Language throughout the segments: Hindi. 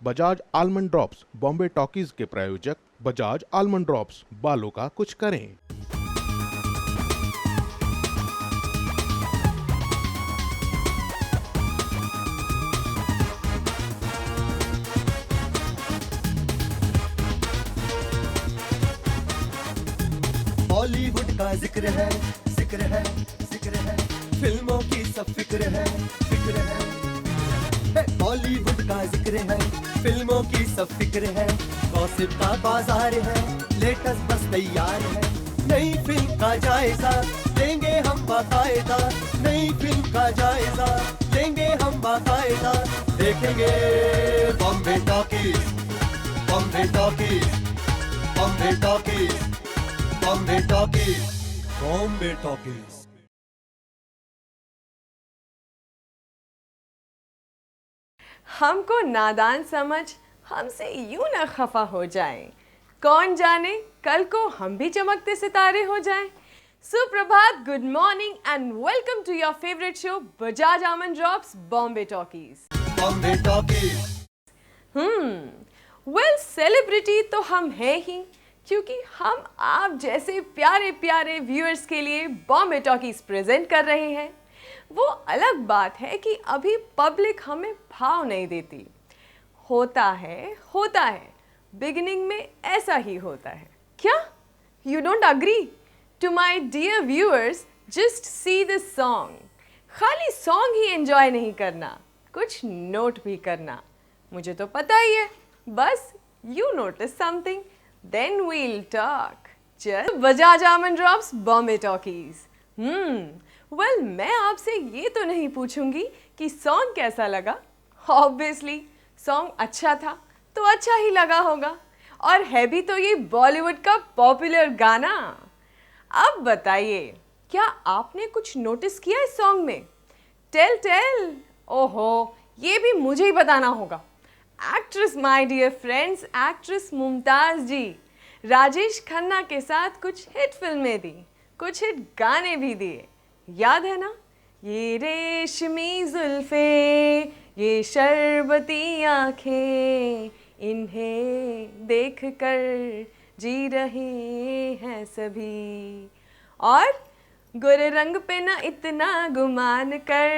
Bajaj almond drops, Bombay talkies के प्रायोजक बजाज आलमंड ड्रॉप्स, बालों का कुछ करें। बॉलीवुड का जिक्र है, जिक्र है, जिक्र है, फिल्मों की सब फिक्र है, फिक्र है। बॉलीवुड का जिक्र है, फिल्मों की सब फिक्र है, गॉसिप का बाजार है, लेटेस्ट बस तैयार है। नई फिल्म का जायजा लेंगे हम बाकायदा, नई फिल्म का जायजा लेंगे हम बाकायदा। देखेंगे Bombay talkies, Bombay talkies, Bombay talkies, Bombay talkies, Bombay talkies. हमको नादान समझ हमसे यूं न खफा हो जाएं, कौन जाने कल को हम भी चमकते सितारे हो जाएं। सुप्रभात, good morning and welcome to your favourite show Bajaj almond drops Bombay talkies. Bombay talkies. Well, celebrity तो हम हैं ही, क्योंकि हम आप जैसे प्यारे प्यारे व्यूअर्स के लिए बॉम्बे टॉकीज प्रेजेंट कर रहे हैं। वो अलग बात है कि अभी पब्लिक हमें भाव नहीं देती। होता है, बिगिनिंग में ऐसा ही होता है। क्या you don't agree? To my dear viewers, just see this song. खाली सॉन्ग ही एंजॉय नहीं करना, कुछ नोट भी करना। मुझे तो पता ही है, बस you notice something, then we'll talk. Just Bajaj almond drops Bombay talkies. Well, मैं आपसे ये तो नहीं पूछूंगी कि सॉन्ग कैसा लगा। ऑब्वियसली सॉन्ग अच्छा था तो अच्छा ही लगा होगा, और है भी तो ये बॉलीवुड का पॉपुलर गाना। अब बताइए, क्या आपने कुछ नोटिस किया इस सॉन्ग में? टेल। ओहो, ये भी मुझे ही बताना होगा। Actress, my dear friends, actress Mumtaz ji Rajesh Khanna के साथ कुछ हिट फिल्में दी, कुछ हिट गाने भी दिए, याद है ना? ये रेशमी जुल्फे, ये शरबती आँखें, इन्हें देख कर जी रहे हैं सभी, और गोरे रंग पे ना इतना गुमान कर,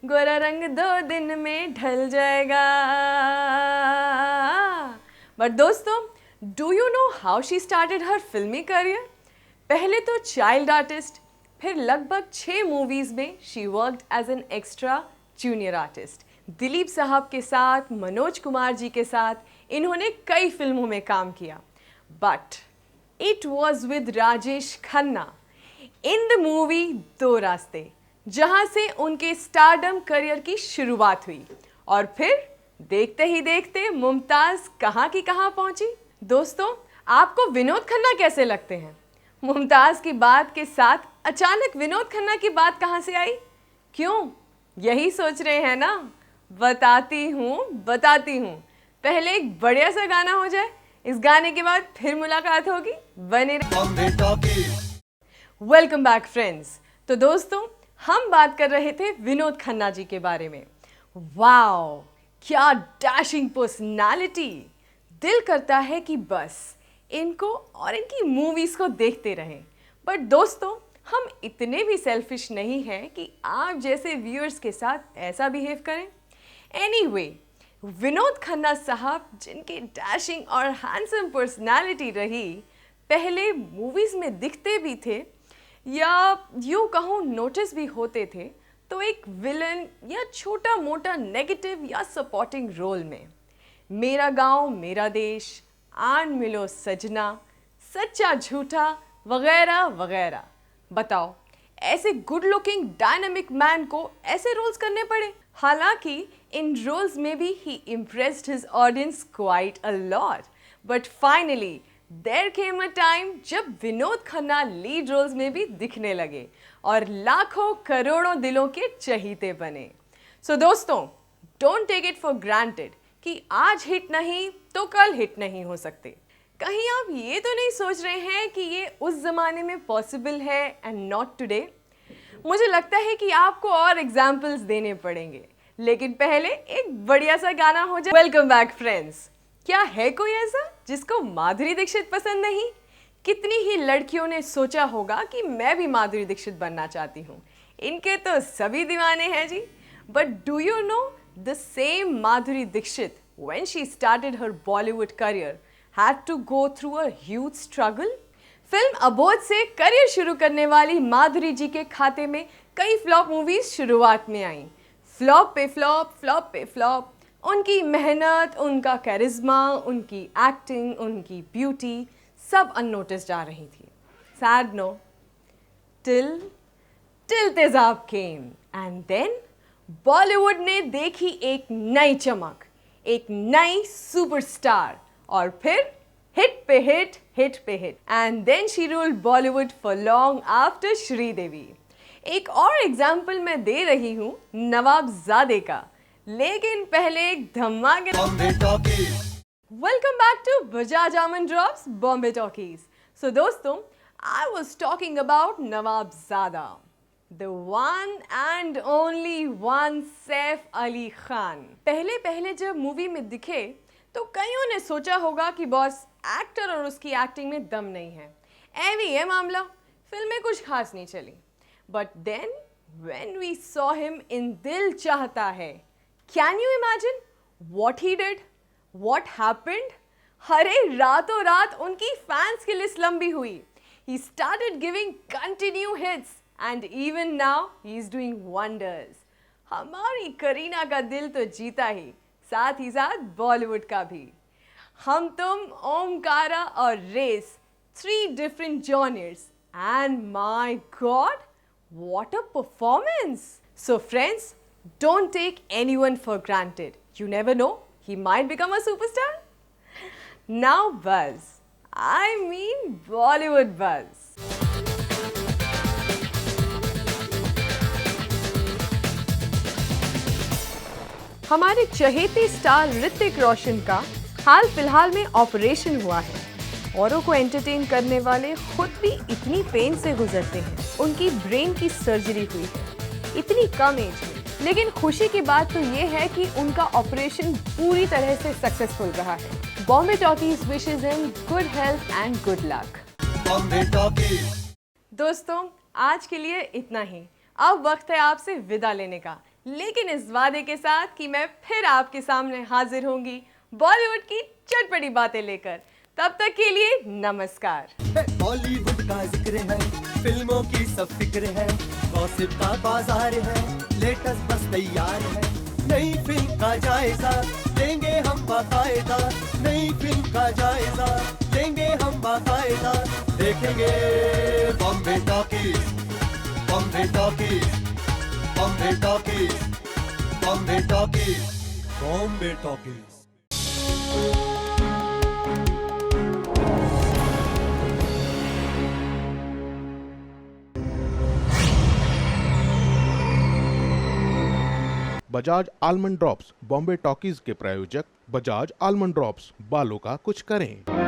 गोरा रंग 2 दिन में ढल जाएगा। बट दोस्तों, do you know how she started her फिल्मी करियर? पहले तो चाइल्ड आर्टिस्ट, फिर लगभग 6 मूवीज़ में she worked as an extra junior artist. Dilip साहब के साथ, मनोज कुमार जी के साथ इन्होंने कई फिल्मों में काम किया, but it was with Rajesh Khanna in the movie 2 रास्ते, जहां से उनके स्टारडम करियर की शुरुआत हुई, और फिर देखते ही देखते मुमताज़ कहाँ की कहाँ पहुंची। दोस्तों, आपको विनोद खन्ना कैसे लगते हैं? मुमताज़ की बात के साथ अचानक विनोद खन्ना की बात कहाँ से आई? क्यों, यही सोच रहे हैं ना? बताती हूँ। पहले एक बढ़िया सा गाना हो जाए, इस गाने के बाद फिर मुलाकात होगी। बने रहिए। Welcome back friends. तो दोस्तों, हम बात कर रहे थे विनोद खन्ना जी के बारे में। वाओ, क्या डैशिंग पर्सनालिटी! दिल करता है कि बस इनको और इनकी मूवीज़ को देखते रहें। बट दोस्तों, हम इतने भी सेल्फिश नहीं हैं कि आप जैसे व्यूअर्स के साथ ऐसा बिहेव करें। एनीवे, विनोद खन्ना साहब, जिनकी डैशिंग और हैंडसम पर्सनालिटी रही, पहले मूवीज़ में दिखते भी थे, या यूँ कहूँ नोटिस भी होते थे, तो एक विलन या छोटा मोटा नेगेटिव या सपोर्टिंग रोल में। मेरा गांव मेरा देश, आन मिलो सजना, सच्चा झूठा, वगैरह वगैरह। बताओ, ऐसे गुड लुकिंग डायनामिक मैन को ऐसे रोल्स करने पड़े? हालांकि इन रोल्स में भी ही impressed his audience quite a lot, but finally there came a time जब विनोद खन्ना लीड रोल्स में भी दिखने लगे और लाखों करोड़ों दिलों के चहीते बने। सो दोस्तों, don't take it for granted कि आज हिट नहीं तो कल हिट नहीं हो सकते। कहीं आप ये तो नहीं सोच रहे हैं कि ये उस ज़माने में पॉसिबल है एंड नॉट टुडे? मुझे लगता है कि आपको और एग्जाम्पल्स देने पड़ेंगे, लेकिन पहले एक बढ़िया सा गाना हो जाए। Welcome back friends. क्या है कोई ऐसा जिसको माधुरी दीक्षित पसंद नहीं? कितनी ही लड़कियों ने सोचा होगा कि मैं भी माधुरी दीक्षित बनना चाहती हूँ। इनके तो सभी दीवाने हैं जी। But do you know the same Madhuri Dixit when she started her Bollywood career had to go through a huge struggle? Film अबोध से करियर शुरू करने वाली माधुरी जी के खाते में कई फ्लॉप मूवीज शुरुआत में आईं। फ्लॉप पे फ्लॉप, फ्लॉप पे फ्लॉप। उनकी मेहनत, उनका कैरिज्मा, उनकी एक्टिंग, उनकी ब्यूटी सब अननोटिस्ड आ रही थी। सैड नो, till तेजाब came and then बॉलीवुड ने देखी एक नई चमक, एक नई सुपरस्टार और फिर हिट पे हिट, हिट पे hit. And then she ruled Bollywood for long after Sridevi. एक और एग्जाम्पल मैं दे रही हूँ नवाबजादे का, लेकिन पहले एक धमाके। Welcome back to Bajaj almond drops Bombay talkies. So दोस्तों, I was talking about Nawabzada, The one and only one Saif Ali Khan. पहले जब मूवी में दिखे तो कईयों ने सोचा होगा कि बॉस एक्टर और उसकी एक्टिंग में दम नहीं है, ऐवी है मामला, फिल्म में कुछ खास नहीं चली। But then when we saw him in Dil Chahta Hai, can you imagine what he did, what happened? अरे रातों रात उनकी फैंस की लिस्ट लंबी हुई। He started giving continue hits and even now he is doing wonders। हमारी करीना का दिल तो जीता ही, साथ ही साथ बॉलीवुड का भी। हम तुम, ओमकारा और race, 3 different genres and my god, what a performance! So friends, don't take anyone for granted. You never know, he might become a superstar। Now buzz, I mean Bollywood buzz। हमारे चहेते स्टार ऋतिक रोशन का हाल फिलहाल में ऑपरेशन हुआ है। औरों को एंटरटेन करने वाले खुद भी इतनी पेन से गुजरते हैं। उनकी ब्रेन की सर्जरी हुई है इतनी कम एज में, लेकिन खुशी की बात तो ये है कि उनका ऑपरेशन पूरी तरह से सक्सेसफुल रहा है। Bombay talkies wishes him good health and good luck. Bombay talkies. दोस्तों, आज के लिए इतना ही। अब वक्त है आपसे विदा लेने का, लेकिन इस वादे के साथ कि मैं फिर आपके सामने हाजिर होंगी बॉलीवुड की चटपटी बातें लेकर। तब तक के लिए नमस्कार। बॉलीवुड का जिक्र है, फिल्मों की सब फिक्र है, गॉसिप का बाजार है, लेटेस्ट बस तैयार है। नई फिल्म का जायजा लेंगे हम बाकायदा, नई फिल्म का जायजा लेंगे हम बाकायदा। देखेंगे Bombay talkies, Bombay talkies, Bombay talkies, Bombay talkies, Bombay talkies. Bajaj almond drops Bombay talkies के प्रायोजक बजाज आलमंड ड्रॉप्स, बालों का कुछ करें।